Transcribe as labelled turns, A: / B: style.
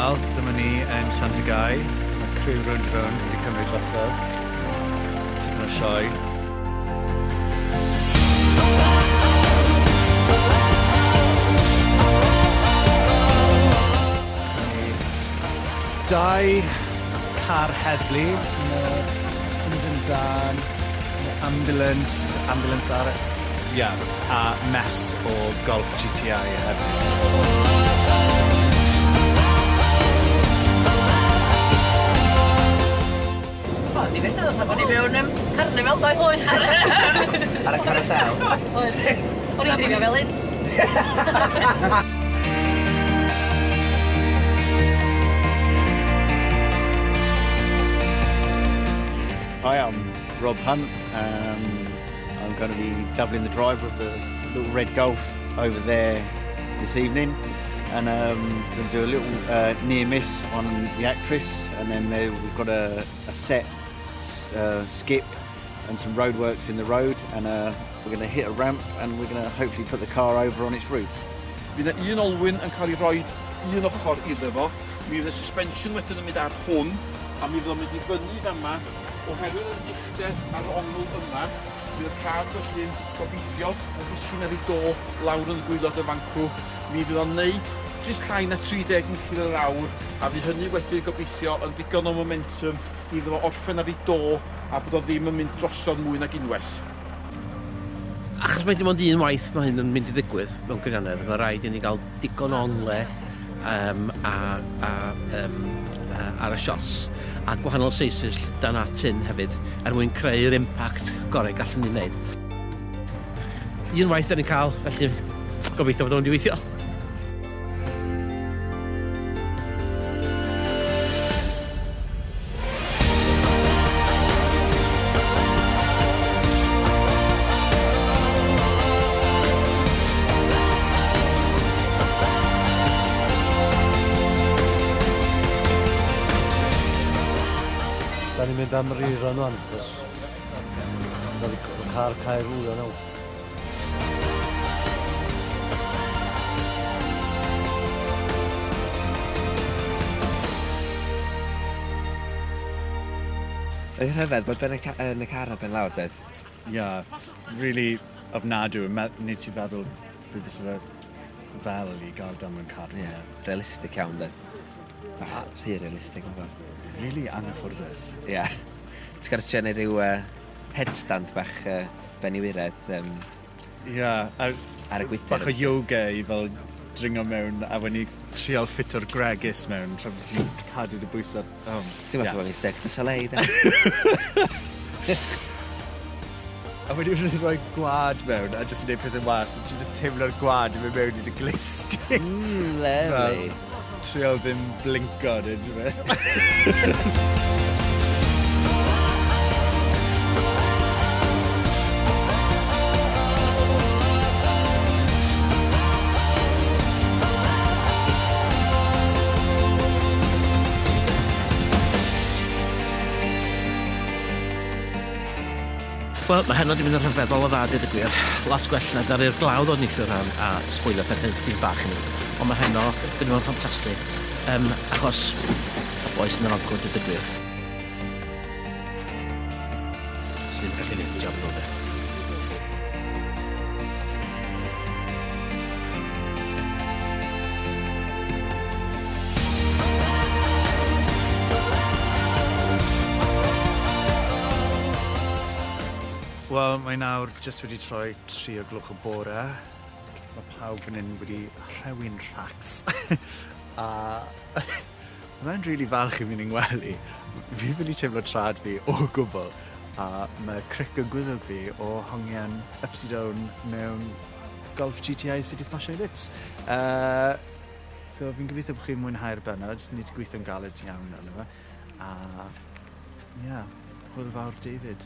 A: Wel, dyma ni yn Llantegau. Mae criw Rownd wedi cymryd drosodd. Tipyn o sioe. Dau car heddlu yn mynd dan ambulance ar a mes o Golf GTI hefyd.
B: Ni fedra ddod bod ni mewn carnifal doi.
C: Ar y carousel?
B: Oedd. O'n i'n drifio fel un.
D: Hi, I'm Rob Hunt. I'm going to be doubling the drive with the little red Golf over there this evening. And we're going to do a little near miss on the actress, and then we've got a set skip and some roadworks in the road, and we're going to hit a ramp and we're going to hopefully put the car over on its roof.
E: Bydd un olwyn yn cael ei roi un ochr iddo fo, mi fydd y suspension wedyn yn mynd ar hwn, a mi fydd o'n mynd i fyny yma, oherwydd yr uchder ar ongl yma, bydd y car felly'n gobeithio yn gysgu ar ei do lawr yn gwylod y fancw. Mi fydd o'n neud jyst llai na 30 milltir yr awr, a fydd hynny wedyn gobeithio yn ddigon o momentum iddo fo orffen ar ei do a bod o ddim yn mynd drosodd mwy nag unwaith.
C: Achos mae dim ond un waith mae hyn yn mynd i ddigwydd mewn gwirionedd, mae rhaid i ni gael digon o onle ar y shots a gwahanol seisys dan a tin hefyd mwyn creu'r impact gorau gallwn ni'n neud. Un waith da ni'n cael, felly gobeithio bod o'n wedi weithio.
A: Da ni'n mynd am Rhys rhan, cos y car cael rwyd o'n awr.
C: Oedd rhyfedd bod yn y car o ben lawr, dweud?
A: Really ofnadw. Nid ti'n feddwl beth fysa fe fel i gael Damwain car.
C: Realistig iawn, dweud. Rhy realistig, yn fawr.
A: Really anghyffwrddus.
C: Ti'n cael ysgrifennu rhyw headstand bach ben i wired ar y gwydr.
A: Bach o yoga i fel dringo mewn, a when i trial ffito'r gregus mewn, tra bod ti'n cadw dy bwysau.
C: Ti'n meddwl bod ni'n sec dy soleil, da?
A: A wedi wrth rhoi gwad mewn, a jyst yn gwneud pethau wath, ti'n jyst teimlo'r gwad yn mynd mewn i dy glist.
C: Lovely.
A: Trial ddim blinko neu rhywbeth.
C: Wel, mae heno wedi mynd yn rhyfeddol o dda, dweud y gwir. Lot gwell na dar i'r glawdd o'n neithio rhan a sbwylio pethau dipyn bach i ni. Ond mae heno wedi mynd yn ffantastig, achos y boes yn yr ogwyd, dweud y gwir. Sy'n ddim gallu neud job nhw, de.
A: Wel, mae nawr jyst wedi troi 3 o gloch y bore. Mae pawb fan hyn wedi rhewyn rhacs. A mae'n rili falch i fynd i'n wely. Fi wedi teimlo trad fi o gwbl. A mae cric yn gwyddog fi o hongian upside down mewn Golf GTI sydd wedi smasho i bits. So fi'n gobeithio bod chi'n mwynhau'r benod. Ni wedi gweithio'n galed iawn arno fe. A hwyl fawr David.